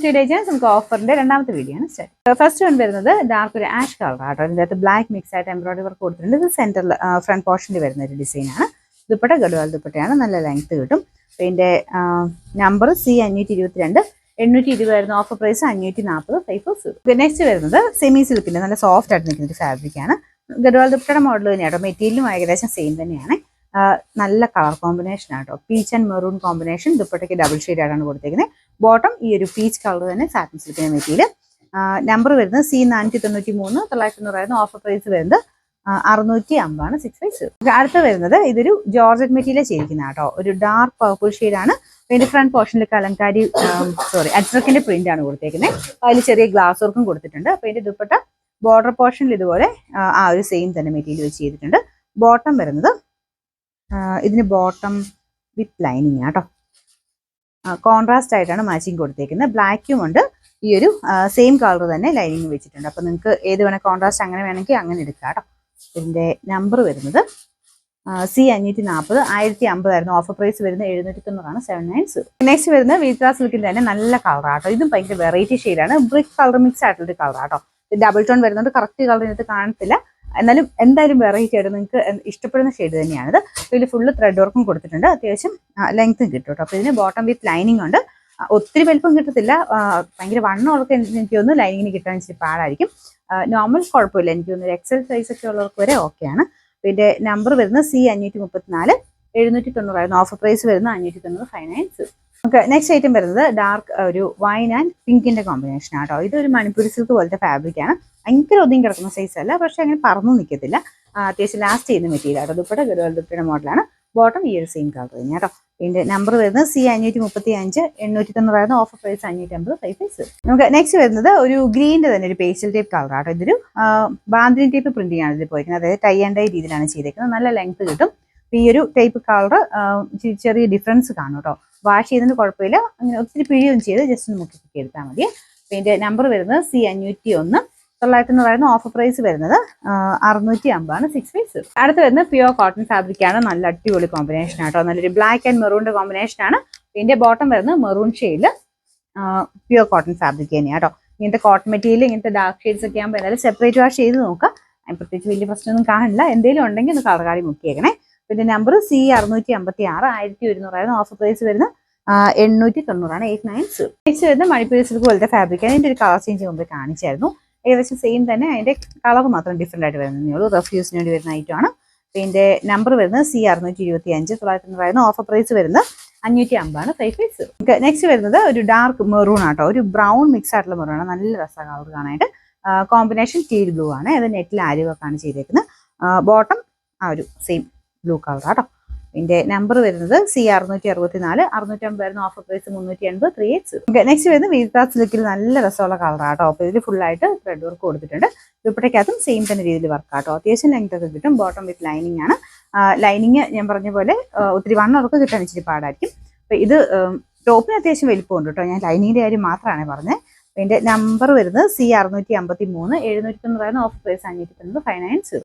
Next video ചെയ്യാൻ നമുക്ക് ഓഫറിന്റെ രണ്ടാമത്തെ വീഡിയോ ആണ് സ്റ്റാർട്ട്. ഫസ്റ്റ് വൺ വരുന്നത് ഡാർക്ക് ഒരു ആഷ് കളർ ആട്ടോ. അതിൻ്റെ അകത്ത് ബ്ലാക്ക് മിക്സ് ആയിട്ട് എംബ്രോയിഡറി വർക്ക് കൊടുത്തിട്ടുണ്ട്. ഇത് സെന്ററിൽ ഫ്രണ്ട് പോർഷനിൽ വരുന്ന ഒരു ഡിസൈനാണ്. ദുപ്പട്ട ഗഡ്വാൾ ദുപ്പട്ടയാണ്, നല്ല ലെങ്ത് കിട്ടും. ഇതിൻ്റെ നമ്പർ C522, 820 ആയിരുന്നു ഓഫർ പ്രൈസ്, 540 540. നെക്സ്റ്റ് വരുന്നത് സെമി സിൽക്കിന്റെ നല്ല സോഫ്റ്റ് ആയിട്ട് നിൽക്കുന്ന ഒരു ഫാബ്രിക്കാണ്. ഗഡ്വാൾ ദുപ്പട്ടയുടെ മോഡൽ തന്നെയാട്ടോ. മെറ്റീരിയലും ഏകദേശം സെയിം തന്നെയാണ്. നല്ല കളർ കോമ്പിനേഷൻ ആട്ടോ, പീച്ച് ആൻഡ് മെറൂൺ കോമ്പിനേഷൻ. ദുപ്പട്ടയ്ക്ക് ഡബിൾ ഷെയ്ഡ് ആയിട്ടാണ് കൊടുത്തേക്കുന്നത്. ബോട്ടം ഈ ഒരു പീച്ച് കളർ തന്നെ സാറ്റിൻ സിൽക്കിന്റെ മെറ്റീരിയൽ. നമ്പർ വരുന്നത് C493, 990 ആയിരുന്നു ഓഫർ പ്രൈസ് വരുന്നത്, 650 650. അടുത്ത വരുന്നത് ഇതൊരു ജോർജറ്റ് മെറ്റീരിയൽ ചെയ്തിരിക്കുന്ന കേട്ടോ. ഒരു ഡാർക്ക് പർപ്പിൾ ഷെയ്ഡാണ്. അതിന്റെ ഫ്രണ്ട് പോർഷനിൽ കലങ്കാരി അജ്രക്കിന്റെ പ്രിന്റ് ആണ് കൊടുത്തേക്കുന്നത്. അതിൽ ചെറിയ ഗ്ലാസ് വർക്കും കൊടുത്തിട്ടുണ്ട്. അപ്പൊ ഇതിന്റെ ദുപ്പട്ട ബോർഡർ പോർഷനിൽ ഇതുപോലെ ആ ഒരു സെയിം തന്നെ മെറ്റീരിയൽ വെച്ച് ചെയ്തിട്ടുണ്ട്. ബോട്ടം വരുന്നത് ഇതിന് ബോട്ടം വിത്ത് ലൈനിങ് ആട്ടോ. കോൺട്രാസ്റ്റ് ആയിട്ടാണ് മാച്ചിങ് കൊടുത്തേക്കുന്നത്. ബ്ലാക്കും ഉണ്ട്, ഈ ഒരു സെയിം കളർ തന്നെ ലൈനിങ് വെച്ചിട്ടുണ്ട്. അപ്പൊ നിങ്ങൾക്ക് ഏത് വേണേൽ കോൺട്രാസ്റ്റ് അങ്ങനെ വേണമെങ്കിൽ അങ്ങനെ എടുക്കാം കേട്ടോ. ഇതിന്റെ നമ്പർ വരുന്നത് C540, 1050 ആയിരുന്നു ഓഫർ പ്രൈസ് വരുന്നത്, 790 790. നെക്സ്റ്റ് വരുന്നത് വീട്രാ സിൽക്കിന്റെ തന്നെ നല്ല കളർ ആട്ടോ. ഇതും ഭയങ്കര വെറൈറ്റി ഷെയ്ഡാണ്. ബ്രിക്ക് കളർ മിക്സ് ആയിട്ടുള്ള കളർ ആട്ടോ. ഡബിൾ ടോൺ വരുന്നുണ്ട്. കറക്റ്റ് കളർ ഇതിനകത്ത് കാണത്തില്ല, എന്നാലും എന്തായാലും വെറൈറ്റി ആയിട്ട് നിങ്ങൾക്ക് ഇഷ്ടപ്പെടുന്ന ഷെയ്ഡ് തന്നെയാണിത്. ഇതിൽ ഫുള്ള് ത്രെഡ് വർക്കും കൊടുത്തിട്ടുണ്ട്. അത്യാവശ്യം ലെങ്ത്തും കിട്ടും കേട്ടോ. അപ്പോൾ ഇതിന് ബോട്ടം വിത്ത് ലൈനിങ് ഉണ്ട്. ഒത്തിരി വലിപ്പം കിട്ടത്തില്ല, ഭയങ്കര വണ്ണമുള്ളവർക്ക് എനിക്ക് തോന്നുന്നു ലൈനിങ്ങിന് കിട്ടാൻ ഇച്ചിരി പാടായിരിക്കും. നോർമൽ കുഴപ്പമില്ല, എനിക്ക് തോന്നുന്നു എക്സൽ സൈസ് ഒക്കെ ഉള്ളവർക്ക് വരെ ഓക്കെയാണ്. പിന്നെ നമ്പർ വരുന്നത് C534, 790 ആയിരുന്നു ഓഫർ പ്രൈസ് വരുന്നത്, 590 590. നമുക്ക് നെക്സ്റ്റ് ഐറ്റം വരുന്നത് ഡാർക്ക് ഒരു വൈൻ ആൻഡ് പിങ്കിന്റെ കോമ്പിനേഷൻ ആട്ടോ. ഇതൊരു മണിപ്പൂരി സിൽക്ക് പോലത്തെ ഫാബ്രിക് ആണ്. ഭയങ്കര ഒതുങ്ങി കിടക്കുന്ന സൈസ് അല്ല, പക്ഷെ അങ്ങനെ പറന്നു നിൽക്കത്തില്ല. അത്യാവശ്യം ലാസ്റ്റ് ചെയ്യുന്ന മെറ്റീരിയൽ ആട്ടോ. ദുപ്പട്ട ഗഡ്വാൾ ദുപ്പട്ടയുടെ മോഡലാണ്. ബോട്ടം ഈ ഒരു സെയിം കളർ തന്നെ കേട്ടോ. ഇതിന്റെ നമ്പർ വരുന്നത് C535, 890 ആയിരുന്നു ഓഫർ പ്രൈസ്, 550 550. നമുക്ക് നെക്സ്റ്റ് വരുന്നത് ഒരു ഗ്രീനിന്റെ തന്നെ ഒരു പേസ്റ്റൽ ടൈപ്പ് കളർ ആട്ടോ. ഇതൊരു ബാന്തിനി ടൈപ്പ് പ്രിന്റിംഗ് ആണ് ഇതിൽ പോയിരിക്കുന്നത്. അതായത് ടൈ ആൻഡ് ഡൈ രീതിയിലാണ് ചെയ്തേക്കുന്നത്. നല്ല ലെങ്ത് കിട്ടും. ഈ ഒരു ടൈപ്പ് കളർ ചെറിയ ഡിഫറൻസ് കാണും കേട്ടോ. വാഷ് ചെയ്തതിന് കുഴപ്പമില്ല, അങ്ങനെ ഒത്തിരി പിഴിയൊന്നും ചെയ്ത് ജസ്റ്റ് ഒന്ന് മുക്കി എടുത്താൽ മതി. ഇതിന്റെ നമ്പർ വരുന്നത് C501, 990 ആയിരുന്നു ഓഫർ പ്രൈസ് വരുന്നത്, 650 650. അടുത്ത് വരുന്നത് പ്യുവർ കോട്ടൺ ഫാബ്രിക് ആണ്. നല്ല അടിപൊളി കോമ്പിനേഷൻ ആട്ടോ. നല്ലൊരു ബ്ലാക്ക് ആൻഡ് മെറൂണിന്റെ കോമ്പിനേഷൻ ആണ്. ഇതിന്റെ ബോട്ടം വരുന്നത് മെറൂൺ ഷെയ്ഡിൽ പ്യുവർ കോട്ടൺ ഫാബ്രിക് തന്നെയാണ് കേട്ടോ. ഇങ്ങനത്തെ കോട്ടൺ മെറ്റീരിയൽ ഇങ്ങനത്തെ ഡാർക്ക് ഷെയ്ഡ്സ് ഒക്കെ ആകുമ്പോൾ എന്തായാലും സെപ്പറേറ്റ് വാഷ് ചെയ്ത് നോക്കുക. അതിന് പ്രത്യേകിച്ച് വലിയ പ്രശ്നമൊന്നും കാണില്ല. എന്തെങ്കിലും ഉണ്ടെങ്കിൽ ഒന്ന് കളർ കാർഡിൽ മുക്കിയേക്കണേ. പിന്നെ നമ്പർ C656, 1100 ആയിരുന്നു ഓഫർ പ്രൈസ് വരുന്നത്, 890 890. നെക്സ്റ്റ് വരുന്നത് മണിപ്പൂരി സിൽക്ക് പോലത്തെ ഫാബ്രിക് ആണ്. അതിന്റെ ഒരു കളർ ചേഞ്ച് മുമ്പ് കാണിച്ചായിരുന്നു. ഏകദേശം സെയിം തന്നെ, അതിന്റെ കളർ മാത്രം ഡിഫറെന്റ് ആയിട്ട് വരുന്നതേ ഉള്ളൂ. റെഫ്യൂസിന് വേണ്ടി വരുന്ന ഐറ്റമാണ്. ഇതിന്റെ നമ്പർ വരുന്നത് C625, 990 ആയിരുന്നു ഓഫർ പ്രൈസ് വരുന്നത്, 550 550. നെക്സ്റ്റ് വരുന്നത് ഒരു ഡാർക്ക് മെറൂൺ ആട്ടോ. ഒരു ബ്രൗൺ മിക്സ് ആയിട്ടുള്ള മെറൂൺ ആണ്. നല്ല രസമാണ് കളർ കാണാനായിട്ട്. കോമ്പിനേഷൻ ടീൽ ബ്ലൂ ആണ്. അത് നെറ്റിൽ ആര്യവർക്കാണ് ചെയ്തേക്കുന്നത്. ബോട്ടം ആ ഒരു സെയിം ബ്ലൂ കളർ ആട്ടോ. ഇതിന്റെ നമ്പർ വരുന്നത് C664, 650 ആയിരുന്നു ഓഫർ പ്രൈസ്, 380 380. നെക്സ്റ്റ് വരുന്നത് വീട്രാ സിൽക്കിൽ നല്ല രസമുള്ള കളർ ആട്ടോ. അപ്പോൾ ഇതിൽ ഫുൾ ആയിട്ട് ത്രെഡ് വർക്ക് കൊടുത്തിട്ടുണ്ട്. ദുപ്പട്ടയ്ക്കകത്തും സെയിം തന്നെ രീതിയിൽ വർക്ക് ആട്ടോ. അത്യാവശ്യം ലെങ്ത് ഒക്കെ കിട്ടും. ബോട്ടം വിത്ത് ലൈനിങ് ആണ്. ലൈനിങ് ഞാൻ പറഞ്ഞ പോലെ ഒത്തിരി വണ്ണവർക്ക് കിട്ടാൻ ഇച്ചിരി പാടായിരിക്കും. അപ്പോൾ ഇത് ടോപ്പിന് അത്യാവശ്യം വലിപ്പമുണ്ട് കേട്ടോ. ഞാൻ ലൈനിങ്ങിന്റെ കാര്യം മാത്രമാണ് പറഞ്ഞത്. ഇതിന്റെ നമ്പർ വരുന്നത് C653, 790 ആയിരുന്നു ഓഫർ പ്രൈസ്, 590 590.